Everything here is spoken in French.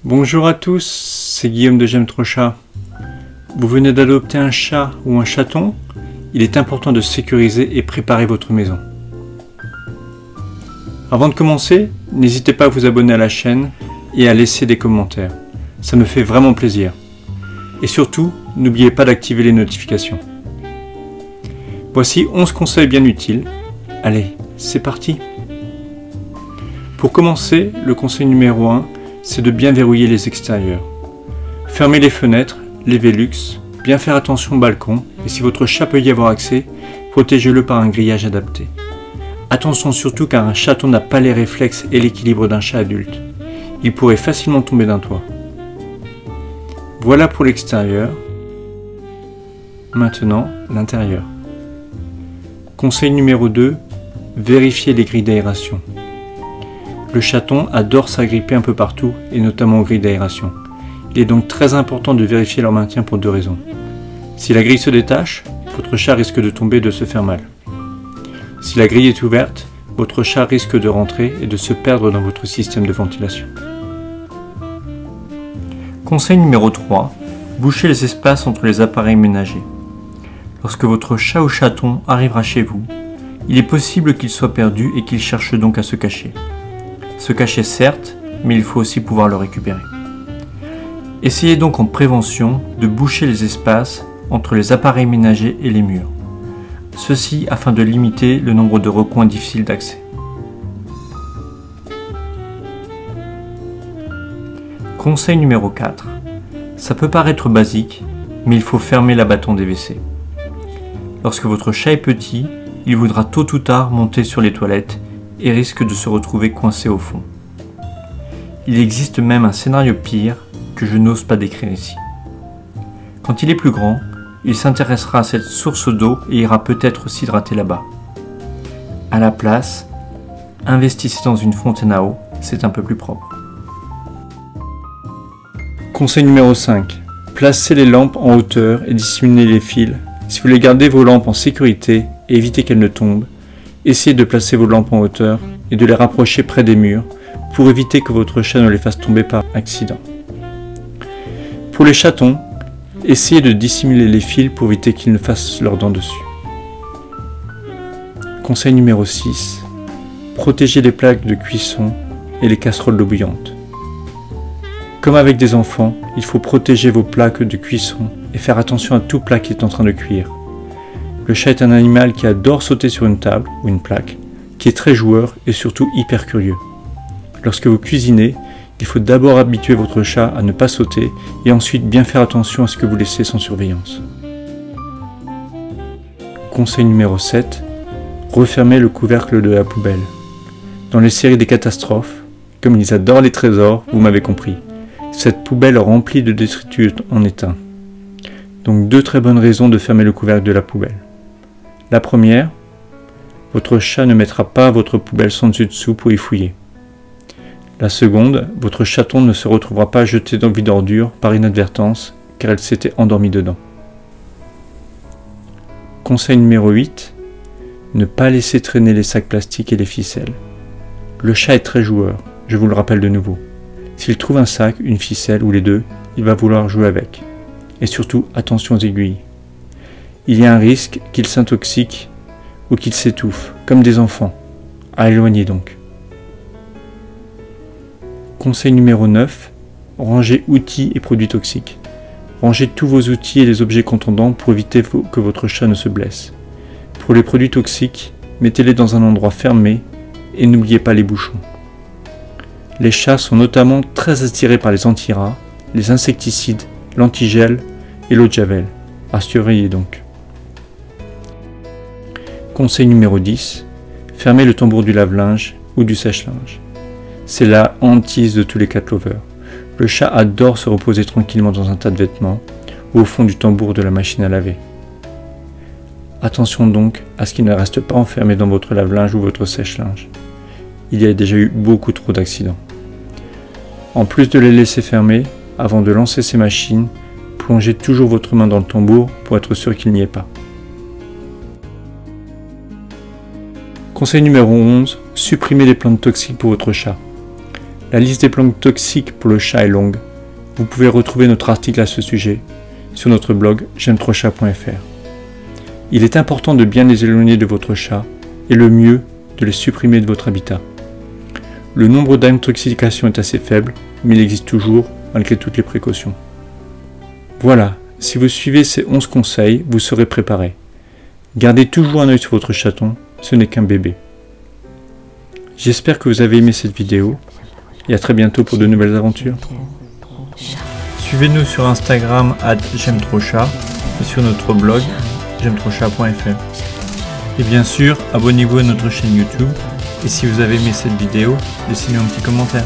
Bonjour à tous, c'est Guillaume de J'aime trop chat. Vous venez d'adopter un chat ou un chaton? Il est important de sécuriser et préparer votre maison. Avant de commencer, n'hésitez pas à vous abonner à la chaîne et à laisser des commentaires. Ça me fait vraiment plaisir. Et surtout, n'oubliez pas d'activer les notifications. Voici 11 conseils bien utiles. Allez, c'est parti! Pour commencer, le conseil numéro 1, c'est de bien verrouiller les extérieurs. Fermez les fenêtres, les Velux, bien faire attention au balcon, et si votre chat peut y avoir accès, protégez-le par un grillage adapté. Attention surtout car un chaton n'a pas les réflexes et l'équilibre d'un chat adulte. Il pourrait facilement tomber d'un toit. Voilà pour l'extérieur. Maintenant, l'intérieur. Conseil numéro 2, vérifiez les grilles d'aération. Le chaton adore s'agripper un peu partout, et notamment aux grilles d'aération. Il est donc très important de vérifier leur maintien pour deux raisons. Si la grille se détache, votre chat risque de tomber et de se faire mal. Si la grille est ouverte, votre chat risque de rentrer et de se perdre dans votre système de ventilation. Conseil numéro 3, bouchez les espaces entre les appareils ménagers. Lorsque votre chat ou chaton arrivera chez vous, il est possible qu'il soit perdu et qu'il cherche donc à se cacher. Se cacher certes, mais il faut aussi pouvoir le récupérer. Essayez donc en prévention de boucher les espaces entre les appareils ménagers et les murs. Ceci afin de limiter le nombre de recoins difficiles d'accès. Conseil numéro 4. Ça peut paraître basique, mais il faut fermer l'abattant des WC. Lorsque votre chat est petit, il voudra tôt ou tard monter sur les toilettes et risque de se retrouver coincé au fond. Il existe même un scénario pire que je n'ose pas décrire ici. Quand il est plus grand, il s'intéressera à cette source d'eau et ira peut-être s'hydrater là-bas. À la place, investissez dans une fontaine à eau, c'est un peu plus propre. Conseil numéro 5. Placez les lampes en hauteur et disséminez les fils. Si vous voulez garder vos lampes en sécurité et éviter qu'elles ne tombent, essayez de placer vos lampes en hauteur et de les rapprocher près des murs pour éviter que votre chat ne les fasse tomber par accident. Pour les chatons, essayez de dissimuler les fils pour éviter qu'ils ne fassent leurs dents dessus. Conseil numéro 6. Protégez les plaques de cuisson et les casseroles d'eau bouillante. Comme avec des enfants, il faut protéger vos plaques de cuisson et faire attention à tout plat qui est en train de cuire. Le chat est un animal qui adore sauter sur une table ou une plaque, qui est très joueur et surtout hyper curieux. Lorsque vous cuisinez, il faut d'abord habituer votre chat à ne pas sauter et ensuite bien faire attention à ce que vous laissez sans surveillance. Conseil numéro 7. Refermez le couvercle de la poubelle. Dans les séries des catastrophes, comme ils adorent les trésors, vous m'avez compris, cette poubelle remplie de détritus en est un. Donc deux très bonnes raisons de fermer le couvercle de la poubelle. La première, votre chat ne mettra pas votre poubelle sans dessus dessous pour y fouiller. La seconde, votre chaton ne se retrouvera pas jeté dans le vide d'ordures par inadvertance car elle s'était endormie dedans. Conseil numéro 8, ne pas laisser traîner les sacs plastiques et les ficelles. Le chat est très joueur, je vous le rappelle de nouveau. S'il trouve un sac, une ficelle ou les deux, il va vouloir jouer avec. Et surtout, attention aux aiguilles. Il y a un risque qu'il s'intoxique ou qu'il s'étouffe, comme des enfants. À éloigner donc. Conseil numéro 9. Rangez outils et produits toxiques. Rangez tous vos outils et les objets contondants pour éviter que votre chat ne se blesse. Pour les produits toxiques, mettez-les dans un endroit fermé et n'oubliez pas les bouchons. Les chats sont notamment très attirés par les anti-rats, les insecticides, l'antigel et l'eau de javel. À surveiller donc. Conseil numéro 10. Fermez le tambour du lave-linge ou du sèche-linge. C'est la hantise de tous les cat lovers. Le chat adore se reposer tranquillement dans un tas de vêtements ou au fond du tambour de la machine à laver. Attention donc à ce qu'il ne reste pas enfermé dans votre lave-linge ou votre sèche-linge. Il y a déjà eu beaucoup trop d'accidents. En plus de les laisser fermer, avant de lancer ces machines, plongez toujours votre main dans le tambour pour être sûr qu'il n'y est pas. Conseil numéro 11, supprimez les plantes toxiques pour votre chat. La liste des plantes toxiques pour le chat est longue. Vous pouvez retrouver notre article à ce sujet sur notre blog j'aimetrochat.fr. Il est important de bien les éloigner de votre chat et le mieux de les supprimer de votre habitat. Le nombre d'intoxications est assez faible, mais il existe toujours malgré toutes les précautions. Voilà, si vous suivez ces 11 conseils, vous serez préparé. Gardez toujours un œil sur votre chaton, ce n'est qu'un bébé. J'espère que vous avez aimé cette vidéo et à très bientôt pour de nouvelles aventures. Suivez-nous sur Instagram @j'aimetrochat et sur notre blog j'aimetrochat.fr. Et bien sûr, abonnez-vous à notre chaîne YouTube et si vous avez aimé cette vidéo, laissez-nous un petit commentaire.